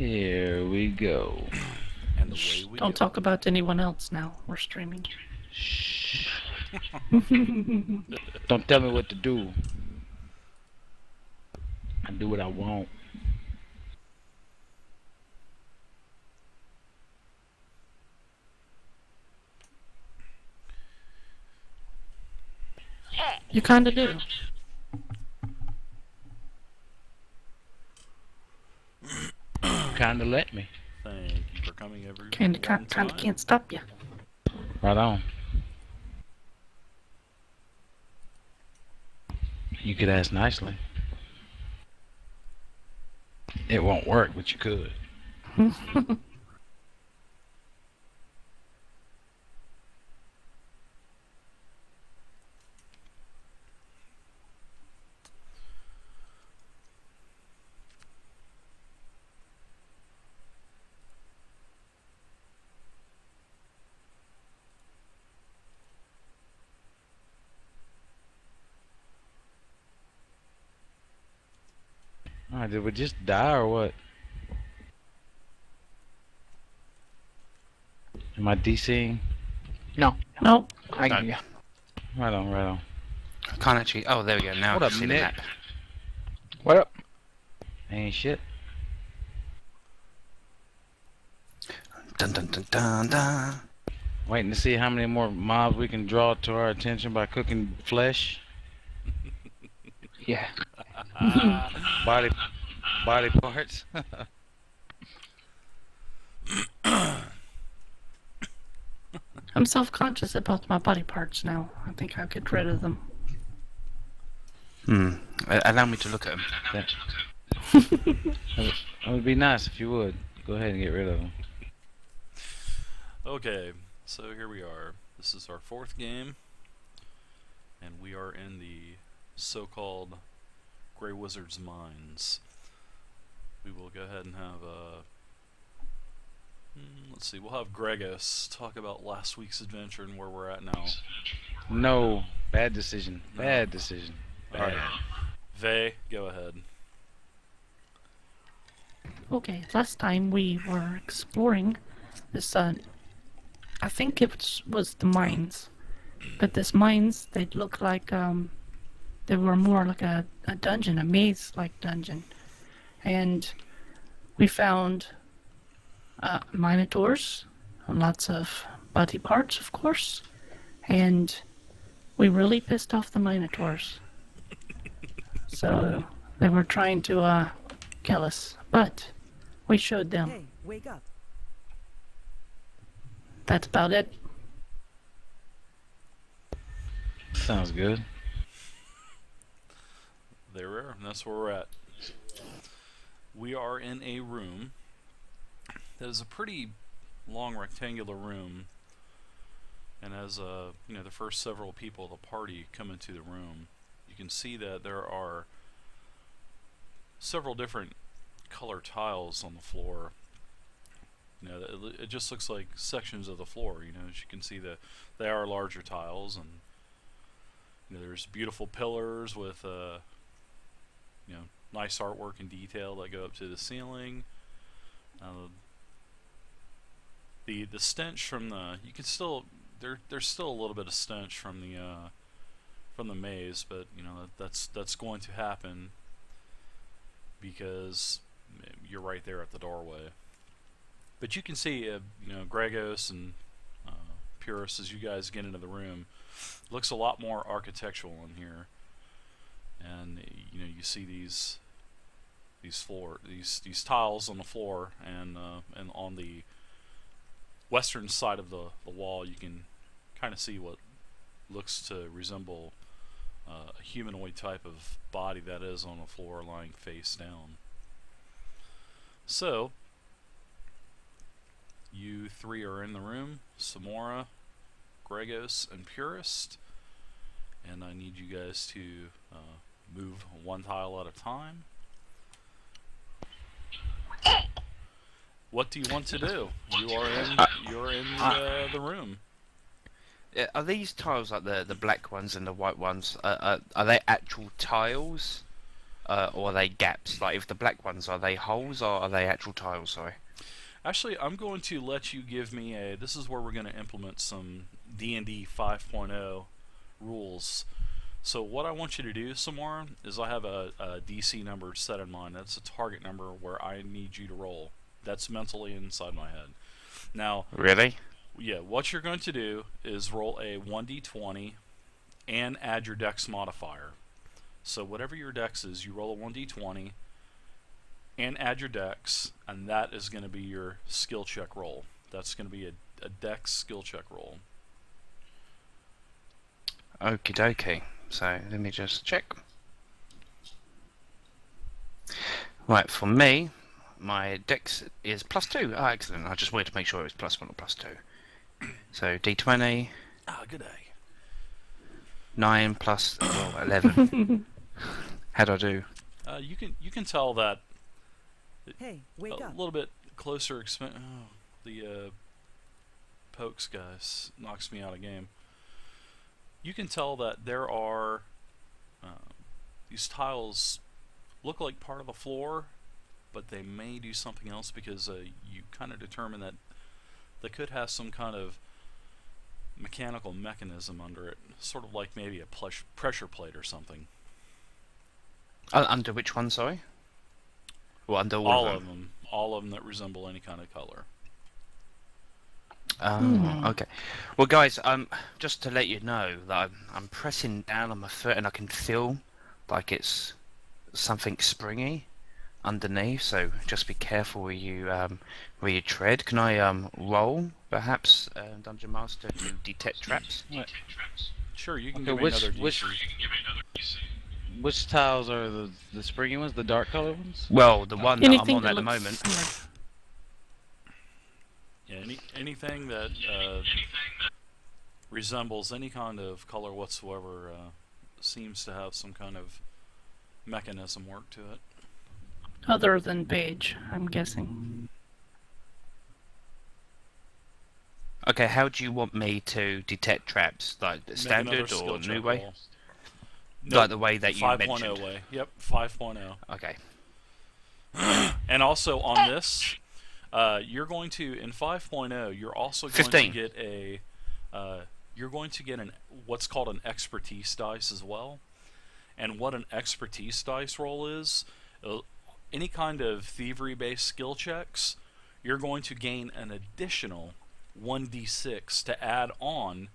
Here we go. And away we Don't go. talk about anyone else now. We're streaming. Shh. Don't tell me what to do. I do what I want. You kinda do. Kinda let me. Thank you for coming every Kinda one time. can't stop you. Right on. You could ask nicely. It won't work, but you could. Alright, did we just die or what? Am I DCing? No, Nope. I No. hear you. Right on, right on. I can't actually. Oh, there we go. Now What I up, can see the Nick? map. What up? Ain't shit. Dun dun dun dun dun. Waiting to see how many more mobs we can draw to our attention by cooking flesh. Yeah. Body parts. I'm self-conscious about my body parts now. I think I'll get rid of them. Allow me to look at him. It would be nice if you would. Go ahead and get rid of them. Okay, so here we are. This is our fourth game, and we are in the so-called Grey Wizard's Mines. We will go ahead and have let's see, we'll have Gregos talk about last week's adventure and where we're at now. No. Bad decision. Bad decision. Bad. Alright. Vey, go ahead. Okay, last time we were exploring this, I think it was the mines. But this mines, they look like, they were more like a dungeon, a maze-like dungeon. And we found minotaurs, lots of body parts, of course, and we really pissed off the minotaurs. So they were trying to kill us, but we showed them. Hey, wake up. That's about it. Sounds good. There we are, and that's where we're at. We are in a room that is a pretty long rectangular room, and as you know, the first several people of the party come into the room, you can see that there are several different color tiles on the floor. You know, it just looks like sections of the floor. You know, as you can see, that they are larger tiles, and you know, there's beautiful pillars with you know, nice artwork and detail that go up to the ceiling. The stench from the, you can still, there's still a little bit of stench from the maze, but you know, that's going to happen because you're right there at the doorway. But you can see, you know, Gregos and Purus, as you guys get into the room, looks a lot more architectural in here. And you know, you see these tiles on the floor, and on the western side of the wall, you can kind of see what looks to resemble a humanoid type of body that is on the floor, lying face down. So you three are in the room: Samora, Gregos, and Purist. And I need you guys to move one tile at a time. What do you want to do? You're in the room. Are these tiles like the black ones and the white ones? Are they actual tiles? or are they gaps? Like, if the black ones, are they holes or are they actual tiles? Sorry. Actually, I'm going to let you give me a. This is where we're going to implement some D&D 5.0 rules. So what I want you to do, Samara, is I have a DC number set in mind. That's a target number where I need you to roll. That's mentally inside my head. Now, Really? yeah, what you're going to do is roll a 1d20 and add your dex modifier. So whatever your dex is, you roll a 1d20 and add your dex, and that is going to be your skill check roll. That's going to be a dex skill check roll. Okie dokie. So let me just check. Right, for me, my dex is +2. Oh, excellent. I just wanted to make sure it was +1 or +2. So d20, Ah, good day. 9 plus 11. How'd I do? You can tell that Hey, a wake up. little bit closer. The pokes guys knocks me out of game. You can tell that there are these tiles look like part of the floor, but they may do something else because you kind of determine that they could have some kind of mechanical mechanism under it, sort of like maybe a pressure plate or something. Under which one, sorry? Well, under all of them. All of them that resemble any kind of color. Oh, okay. Well, guys, just to let you know that I'm pressing down on my foot and I can feel like it's something springy underneath. So just be careful where you tread. Can I roll, perhaps, Dungeon Master, to detect traps? Sure, you can Okay, give me another DC. Which tiles are the springy ones, the dark color ones? Well, the one that I'm Anything on that at the looks moment. like- Yeah, anything that resembles any kind of color whatsoever seems to have some kind of mechanism work to it. Other than beige, I'm guessing. Okay, how do you want me to detect traps? Like the Make standard another skill or check new way? roll. Like the way that you 5.0 mentioned. way. Yep, 5.0. Okay. And also on this, you're going to in 5.0. You're also going 15. to get you're going to get what's called an expertise dice as well. And what an expertise dice roll is, any kind of thievery-based skill checks, you're going to gain an additional 1d6 to add on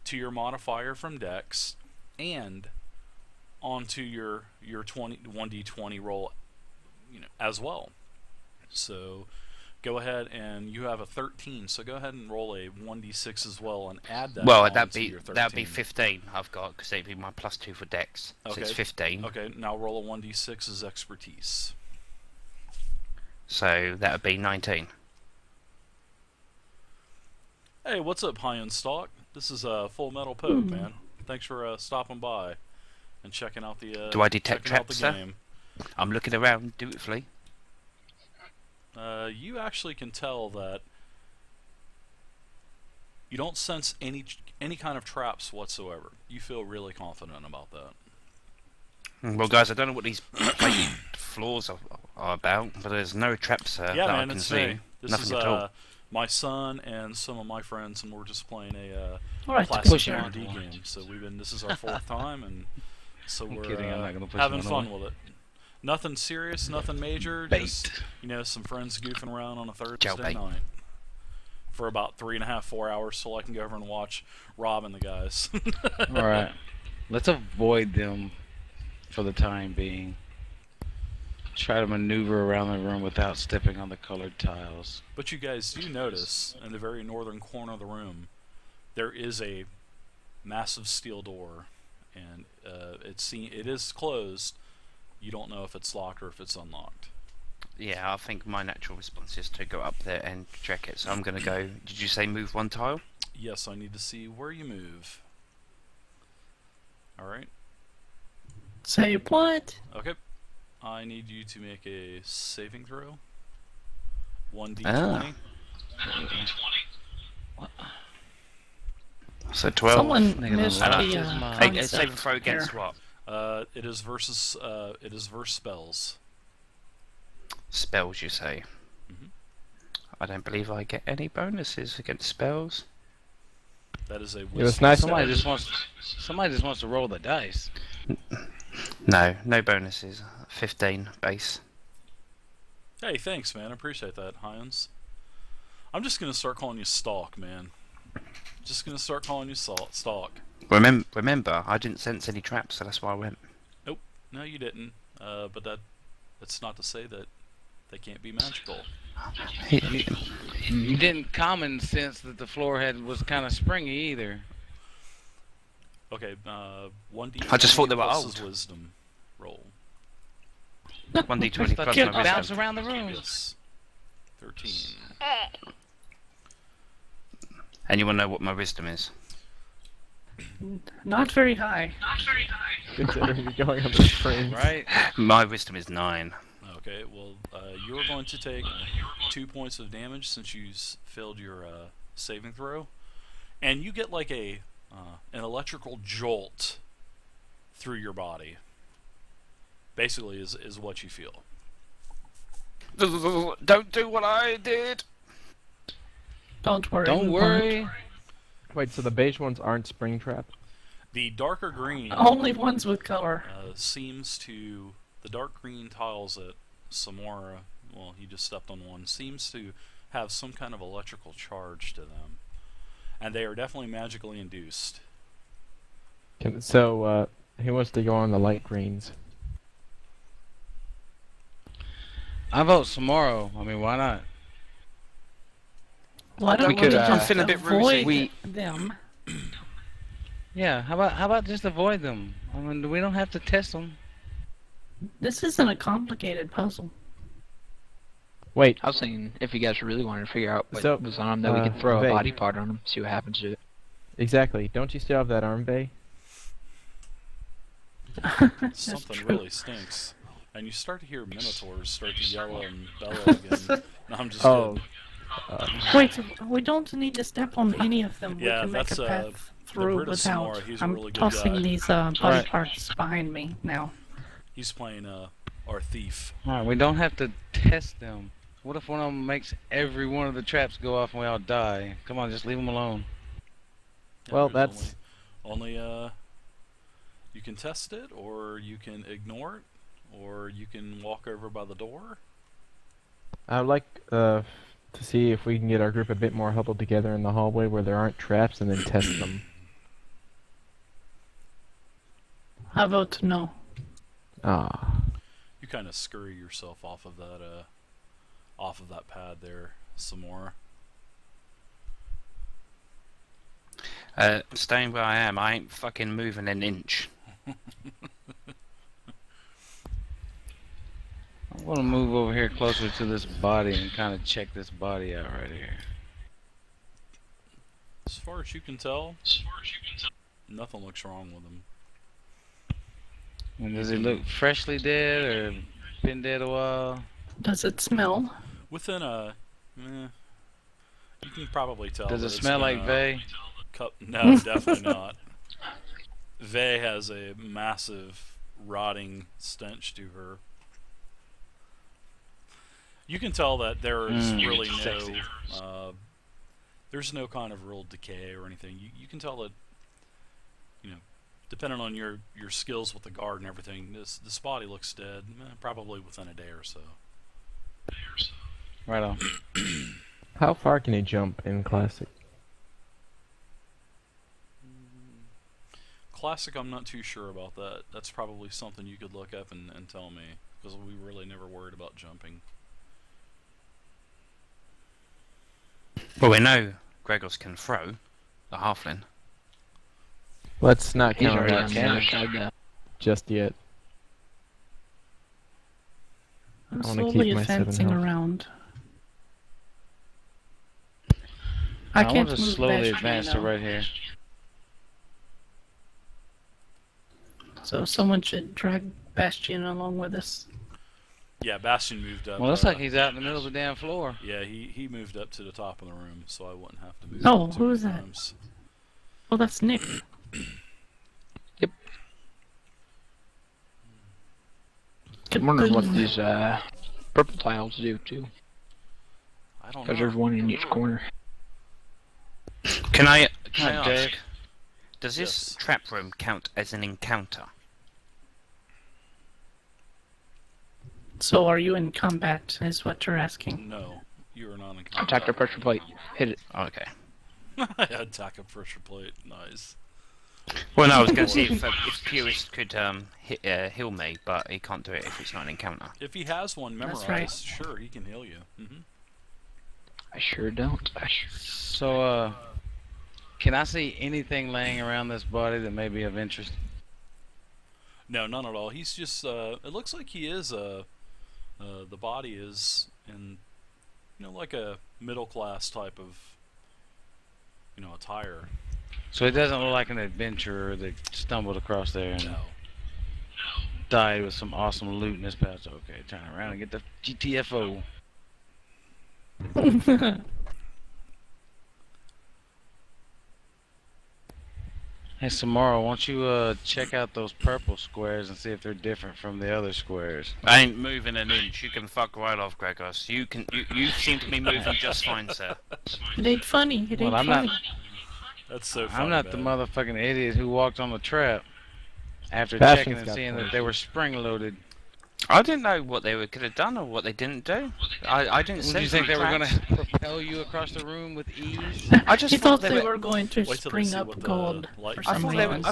to your modifier from Dex and onto your 1d20 roll, as well. So go ahead, and you have a 13. So go ahead and roll a 1d6 as well and add that. Well, onto your 13. that'd be 15. I've got because it'd be my +2 for Dex. So Okay. it's 15. Okay, now roll a 1d6 as expertise. So that would be 19. Hey, what's up, High End Stock? This is Full Metal Poke, man. Thanks for stopping by and checking out the. Do I detect checking out traps, the sir? game. I'm looking around dutifully. You actually can tell that you don't sense any kind of traps whatsoever. You feel really confident about that. Well, guys, I don't know what these plated floors are about, but there's no traps Yeah, that I man, can it's see. me. This Nothing is at all. my son and some of my friends, and we're just playing a Alright, classic push her. D&D game. So this is our 4th time, and so we're kidding, I'm not gonna push having him fun away. with it. Nothing serious, nothing major. Just some friends goofing around on a Thursday Jailbait. night for about 3.5, 4 hours, so I can go over and watch Rob and the guys. Alright. Let's avoid them for the time being. Try to maneuver around the room without stepping on the colored tiles. But you guys do notice in the very northern corner of the room, there is a massive steel door, and it is closed. You don't know if it's locked or if it's unlocked. Yeah, I think my natural response is to go up there and check it. So I'm going to go. Did you say move one tile? Yes, I need to see where you move. Alright. Say what? Okay. I need you to make a saving throw. 1d20. Ah. So 12. Someone Nigga, missed the the lock is mine. Hey, concept saving throw against here. what? It is versus spells. Spells, you say? Mhm. I don't believe I get any bonuses against spells. That is a was wisdom nice- save. Somebody just wants to roll the dice. No, no bonuses. 15 base. Hey, thanks, man. I appreciate that, Hines. I'm just gonna start calling you Stalk, man. Just gonna start calling you Stalk. Remember, I didn't sense any traps, so that's why I went. No, you didn't. But that's not to say that they can't be magical. You didn't common sense that the floor was kind of springy either. Okay, 1d20 I just thought they were plus old. his wisdom roll. 1d20 Thought plus you my could bounce wisdom. around the room. Yes. 13. And you want to know what my wisdom is? Not very high. Considering you're going on the springs. Right? My wisdom is 9. Okay, well, you're going to take 2 points of damage since you failed your saving throw, and you get like an electrical jolt through your body. Basically, is what you feel. Don't do what I did! Don't worry. Don't we worry. Wait, so the beige ones aren't spring trapped? The darker green won't. Only ones with color. the dark green tiles at Samora, well, he just stepped on one, seems to have some kind of electrical charge to them, and they are definitely magically induced. So, he wants to go on the light greens. I vote Samoro. I mean, why not? Why don't We we could, just feel a bit avoid rosy. them? Yeah. How about just avoid them? I mean, we don't have to test them. This isn't a complicated puzzle. Wait, I was thinking if you guys really wanted to figure out what So, was on him, that we could throw Vay. a body part on him, see what happens to it. exactly. Don't you still have that arm bay? That's Something true. really stinks. And you start to hear minotaurs start to yell and bellow again. No, I'm just Oh, kidding. Wait, we don't need to step on any of them. Yeah, we can make that's, a path through British without. Samora, he's a I'm really good tossing guy. these body Right. parts behind me now. He's playing our thief. All right, we don't have to test them. What if one of them makes every one of the traps go off and we all die? Come on, just leave them alone. Yeah, well, there's that's... only you can test it, or you can ignore it, or you can walk over by the door. I'd like to see if we can get our group a bit more huddled together in the hallway where there aren't traps and then test them. I vote no. Ah. You kind of scurry yourself off of that pad there some more. Staying where I am, I ain't fucking moving an inch. I want to move over here closer to this body and kind of check this body out right here. As far as you can tell, nothing looks wrong with him. And does he look freshly dead or been dead a while? Does it smell? Within you can probably tell. Does that it it's smell been like a Vay? No, definitely not. Vay has a massive rotting stench to her. You can tell that there is really sexy. there's no kind of real decay or anything. You can tell that, depending on your skills with the guard and everything, this body looks dead, probably within a day or so. Right on. How far can he jump in Classic? Classic, I'm not too sure about that. That's probably something you could look up and tell me, because we really never worried about jumping. Well, we know Gregors can throw, the halfling. Let's not He's count already on on the that other side now. just yet. I'm I wanna keep slowly my 7 advancing health. around. I can't want to move slowly Bastion advance to now. right here. So someone should drag Bastion along with us. Yeah, Bastion moved up. Well, looks like he's out in the middle of the damn floor. Yeah, he moved up to the top of the room, so I wouldn't have to move. Oh, up to who is the that? rooms. Oh, that's Nick. I'm wondering what Kaboom. these purple tiles do too, I don't because know. there's one in each corner. Can I Hi, ask? Dave. Does this Yes. trap room count as an encounter? So are you in combat, is what you're asking. No, you are not in Attack the pressure plate. Hit it. Okay. Attack a pressure plate. Nice. Well, no, I was going to see if Purist could heal me, but he can't do it if it's not an encounter. If he has one That's memorized, right. sure, he can heal you. I sure don't. So, can I see anything laying around this body that may be of interest? No, none at all. He's just, it looks like he is, the body is in, like a middle class type of, attire. So it doesn't look like an adventurer that stumbled across there and No. died with some awesome loot in his past. Okay, turn around and get the GTFO. Hey, Samara, why don't you check out those purple squares and see if they're different from the other squares? I ain't moving an inch. You can fuck right off, Gregos. You seem to be moving just fine, sir. It ain't funny. It Well, ain't I'm not- funny. That's so funny. I'm not the man. motherfucking idiot who walked on the trap after Bastion's checking and got seeing that points. they were spring loaded. I didn't know what they could have done or what they didn't do. I didn't Did say you think they were traps. gonna propel you across the room with ease? I just He thought they were. were going to Wait till they spring see up what the gold light for I some I thought they were. reason.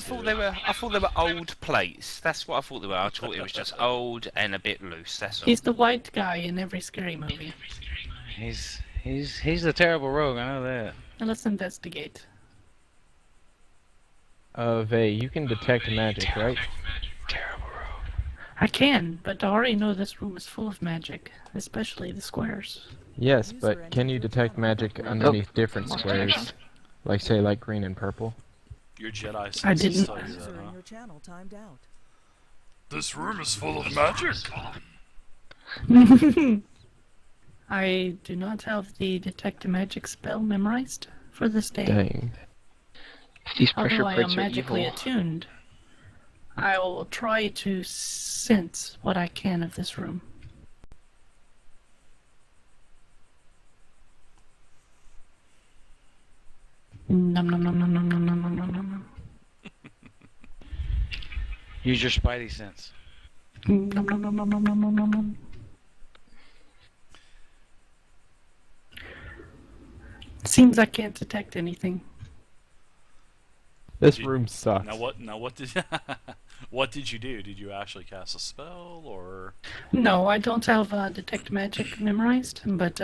I thought they were old plates. That's what I thought they were. I thought it was just old and a bit loose. That's all. He's the white guy in every scary movie. He's a terrible rogue. I know that. Now let's investigate. Vey, you can detect magic, right? I can, but I already know this room is full of magic, especially the squares. Yes, but can you detect magic underneath different Lost squares? connection. Like, say, like green and purple? Your Jedi senses I didn't. tell you that, User in huh? your channel timed out. This room is full of magic. I do not have the detect magic spell memorized for this day. Dang. If these pressure Although I plates am are magically evil, attuned, I will try to sense what I can of this room. Num num num num num num num num num num. Use your spidey sense. Num num num num num num num num num. Seems I can't detect anything. This Did- room sucks. Now what did what did you do? Did you actually cast a spell or? No, I don't have detect magic memorized, but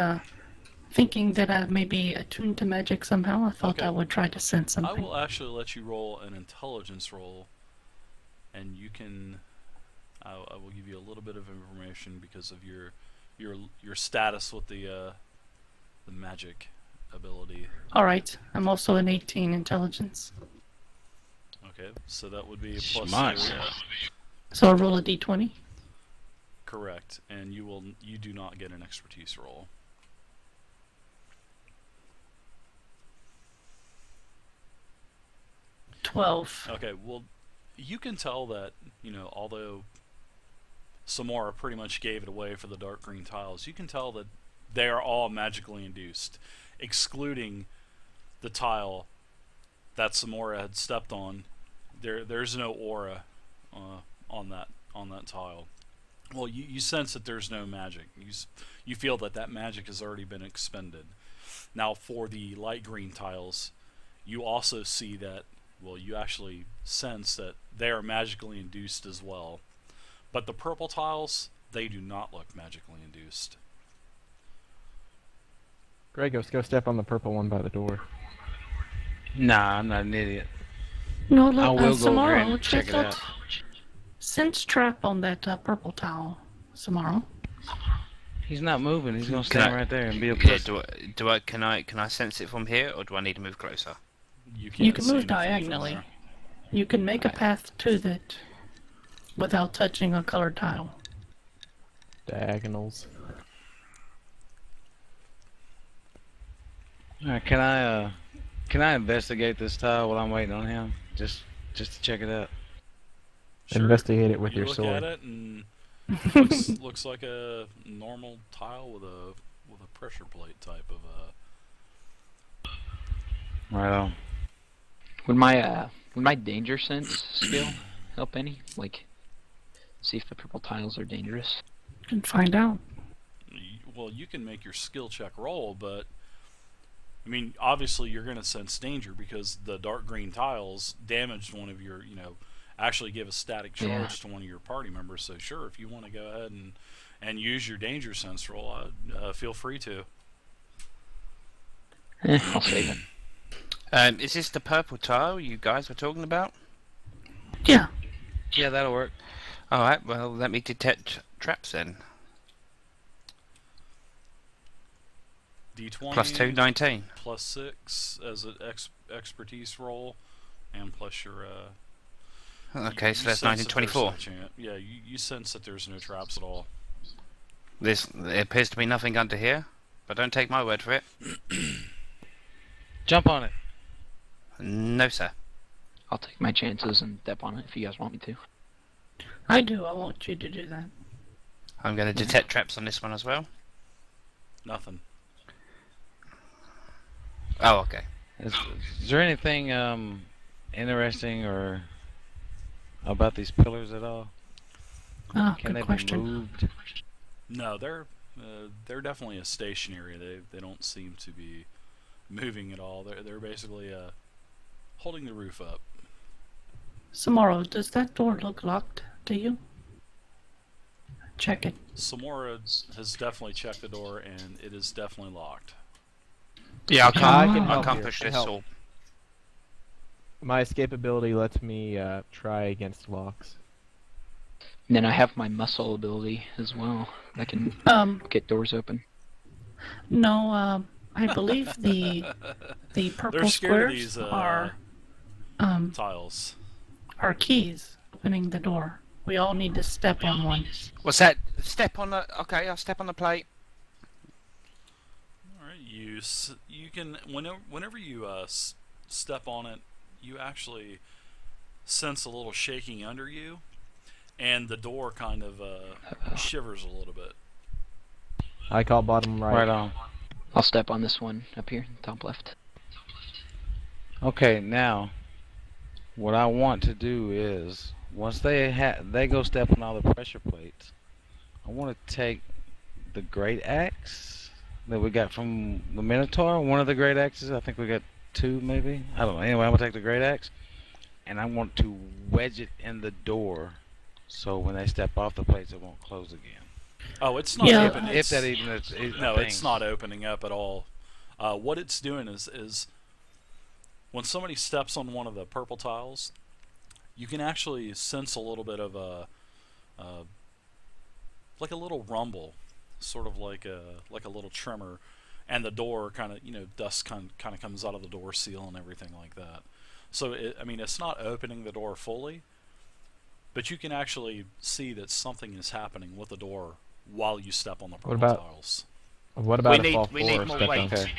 thinking that I may be attuned to magic somehow, I thought Okay. I would try to sense I something. will actually let you roll an intelligence roll, and you can. I will give you a little bit of information because of your status with the magic ability. All right, I'm also an 18 intelligence, Okay, so that would be a plus Smart. 3. so I'll roll a d20. Correct, and you do not get an expertise roll. Twelve. Okay, well, you can tell that, although Samara pretty much gave it away for the dark green tiles, you can tell that they are all magically induced, excluding the tile that Samara had stepped on. There's no aura on that tile. Well, you sense that there's no magic. You feel that magic has already been expended. Now, for the light green tiles, you also see that. Well, you actually sense that they are magically induced as well. But the purple tiles, they do not look magically induced. Gregos, go step on the purple one by the door. Nah, I'm not an idiot. No, I look, will go over Samara, and check it that out. sense trap on that purple towel, Samara. He's not moving. He's gonna Can stand I- right there and be a Yeah, pussy. can I sense it from here, or do I need to move closer? You You can't can see move anything from diagonally. there. You can make a path to that without touching a colored tile. Diagonals. Alright, can I investigate this tile while I'm waiting on him? Just to check it out. Sure. Investigate it with You your look sword. at it and Looks like a normal tile with a pressure plate type of Right on. Would my danger sense skill help any? Like, see if the purple tiles are dangerous. Can find out. well, you can make your skill check roll, but I mean, obviously you're going to sense danger because the dark green tiles damaged one of your, actually give a static charge to one of your party members. So sure, if you want to go ahead and use your danger sense roll, feel free to. I'll save it. Is this the purple tile you guys were talking about? Yeah. Yeah, that'll work. Alright, well, let me detect traps then. D20 Plus 2, 19. plus 6 as an expertise roll, and plus your Okay, so you that's sense 19, that there's 24. no yeah, you sense that there's no traps at all. There appears to be nothing under here, but don't take my word for it. Jump on it. No, sir. I'll take my chances and step on it if you guys want me to. I do. I want you to do that. I'm going to detect traps on this one as well. Nothing. Oh, okay. Is there anything interesting or about these pillars at all? Ah, Can good they question. be moved? No, they're definitely a stationary. They don't seem to be moving at all. They're basically holding the roof up. Samoro, does that door look locked to you? Check it. Samora has definitely checked the door, and it is definitely locked. Yeah, I I can't, can I help can't here. push I can this help. or... My escape ability lets me try against locks. And then I have my muscle ability as well. I can get doors open. No, I believe the purple They're scared of squares these are tiles. keys opening the door. We all need to step on one. What's that? Step on the... Okay, I'll step on the plate. All right, you can whenever you step on it, you actually sense a little shaking under you, and the door kind of shivers a little bit. I call bottom right. Right on. I'll step on this one up here, top left. Okay, now what I want to do is once they go step on all the pressure plates, I want to take the great axe that we got from the Minotaur. One of the great axes. I think we got two, maybe. I don't know. Anyway, I'm gonna take the great axe, and I want to wedge it in the door, so when they step off the plates, it won't close again. Oh, it's not Yeah. open. If that even is a No, thing. it's not opening up at all. What it's doing is when somebody steps on one of the purple tiles, you can actually sense a little bit of a like a little rumble, sort of like a little tremor, and the door kind of dust kind of comes out of the door seal and everything like that. So I mean, it's not opening the door fully, but you can actually see that something is happening with the door while you step on the purple about- tiles. What about We if all need, we four need are more stepped weight. on? Okay.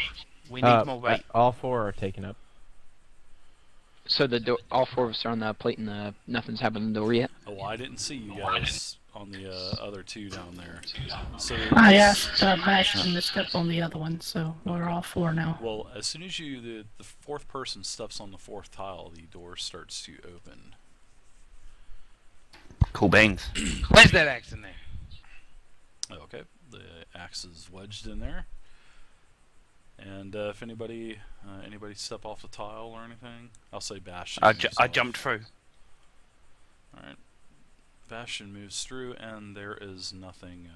We need more weight. All four are taken up. So all four of us are on the plate and nothing's happened to the door yet? Oh, I didn't see you guys on the other two down there. So I asked Bastion to step on the other one, so we're all four now. well, as soon as the fourth person steps on the fourth tile, the door starts to open. Cool beans. Where's that axe in there? Okay, the axe is wedged in there. And if anybody step off the tile or anything, I'll say Bastion. I moves off. jumped through. All right, Bastion moves through, and there is nothing.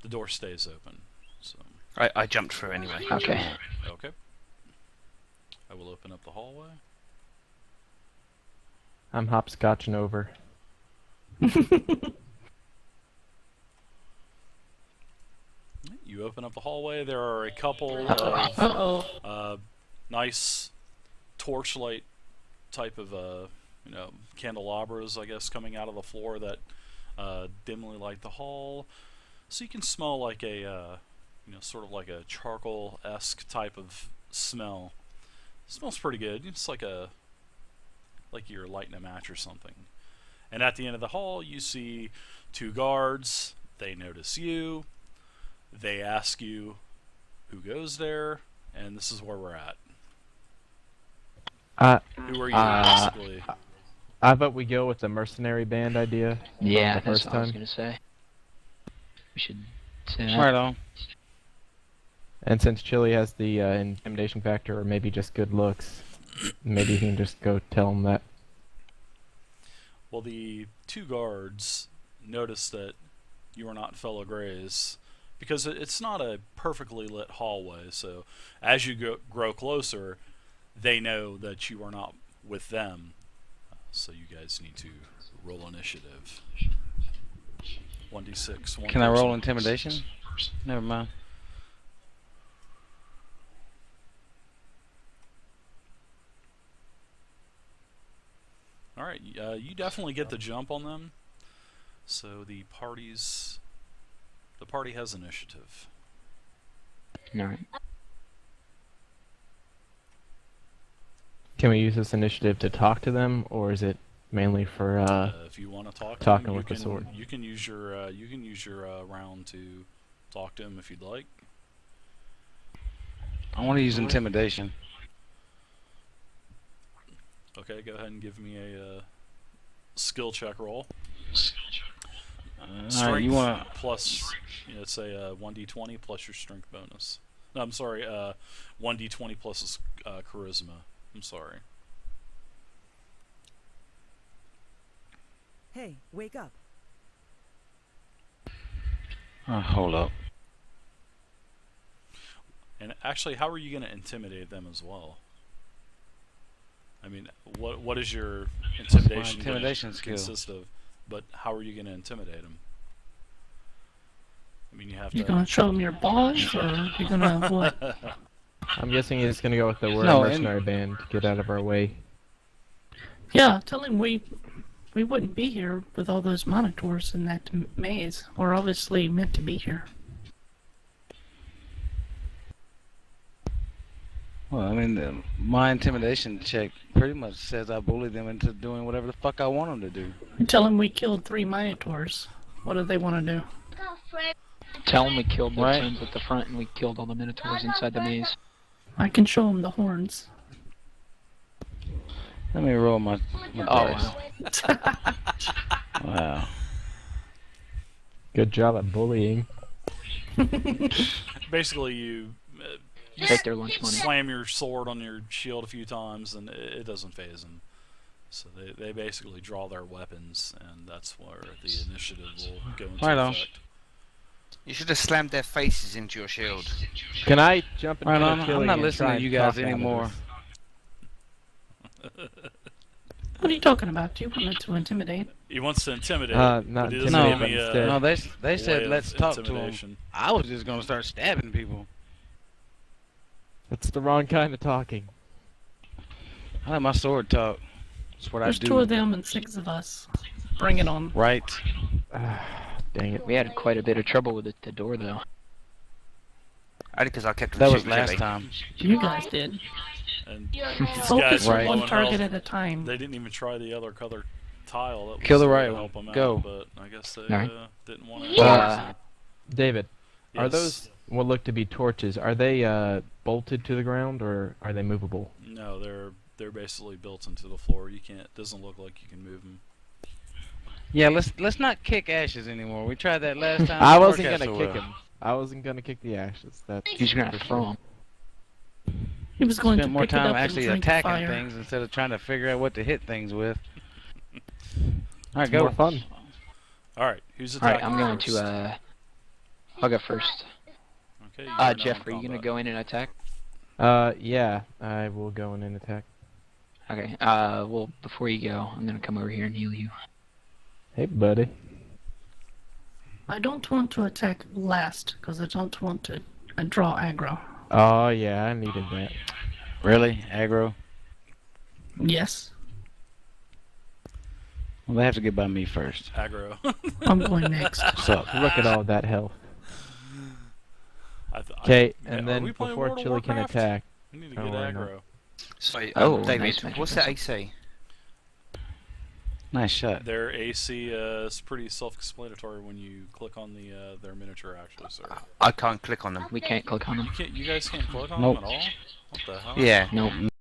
The door stays open. So I jumped through anyway. Okay. okay, I will open up the hallway. I'm hopscotching over. You open up the hallway. There are a couple of Uh-oh. nice torchlight type of candelabras, I guess, coming out of the floor that dimly light the hall. So you can smell like a sort of like a charcoal-esque type of smell. It smells pretty good. It's like you're lighting a match or something. And at the end of the hall, you see 2 guards. They notice you. They ask you who goes there, and this is where we're at. Who are you, basically? I vote we go with the mercenary band idea. Yeah, the that's first what I was time. gonna say. We should say that. Right on. And since Chili has the intimidation factor, or maybe just good looks, maybe he can just go tell him that. Well, the 2 guards notice that you are not fellow Greys, because it's not a perfectly lit hallway, so as you grow closer, they know that you are not with them. So you guys need to roll initiative. 1d6. Can I roll intimidation? Never mind. Alright, you definitely get the jump on them. So the party has initiative. Alright. Can we use this initiative to talk to them, or is it mainly for If you want to talk to talking them, with the sword? You can use your round to talk to him if you'd like. I want to use intimidation. Okay, go ahead and give me a skill check roll. Alright, you want to... Plus, let's say 1d20 plus your strength bonus. No, I'm sorry, 1d20 plus charisma. I'm sorry. Hey, wake up. hold up. And actually, how are you going to intimidate them as well? I mean, what is your intimidation skill consist of? But how are you going to intimidate them? I mean, you have You to. gonna show them your balls, or you gonna what? I'm guessing he's gonna go with the word No, mercenary band. Get out of our way. Yeah, tell him we wouldn't be here with all those monitors in that maze. We're obviously meant to be here. Well, I mean, my intimidation check pretty much says I bullied them into doing whatever the fuck I want them to do. Tell him we killed 3 minotaurs. What do they want to do? Tell them we killed their Right. friends at the front and we killed all the minotaurs inside the maze. I can show him the horns. Let me roll my Oh, dice. wow. Wow. Good job at bullying. Basically, you Take their lunch money. slam your sword on your shield a few times, and it doesn't phase them. So they basically draw their weapons, and that's where the initiative will go into Right on. effect. You should have slammed their faces into your shield. Can I jump in Right front on, of I'm Chili not and listening try to and you guys talk out of anymore. this? What are you talking about? You wanted to intimidate. He wants to intimidate, Not but he doesn't intimidate, give but me instead- No, they way said of let's talk to them. intimidation. I was just gonna start stabbing people. That's the wrong kind of talking. I let my sword talk. That's what There's I do. 2 of them and 6 of us. Bring it on. Right. Dang it. We had quite a bit of trouble with the door, though. Only because I kept on That was shooting last Chili. time. You guys did. And these Focus guys are on Right. one low in target health. at a time. They didn't even try the other color tile. That was Kill the there right to one. help them Go. out, but I guess they Alright. didn't want to. David, are Yes. those what look to be torches? Are they bolted to the ground, or are they movable? No, they're basically built into the floor. You can't. Doesn't look like you can move them. Yeah, let's not kick ashes anymore. We tried that last time. I Didn't wasn't work out gonna so kick well. him. I wasn't gonna kick the ashes. That's He's gonna for throw sure. them. He was going Spent to more pick it time up actually and drink attacking fire. things instead of trying to figure out what to hit things with. All right, It's go. more fun. All right, who's Alright, attacking I'm going first? to, I'll go first. Okay, you are now in Jeff, are you gonna combat. go in and attack? Yeah, I will go in and attack. Okay, well, before you go, I'm gonna come over here and heal you. Hey, buddy. I don't want to attack last, because I don't want to draw aggro. Oh yeah, I needed that. Really, aggro? Yes, Well, they have to get by me first. Aggro. I'm going next. What's up? Look at all that health. I Okay, yeah, and are then we playing before World of Chili can Warcraft? attack, We need to Oh, get why not? aggro. So, Oh, David, nice magic what's the missile. AC? Nice shot. Their AC is pretty self-explanatory when you click on their miniature. Actually, sir. I can't click on them. We can't click on them. You guys can't click on Nope. them at all. What the hell? Yeah. Nope.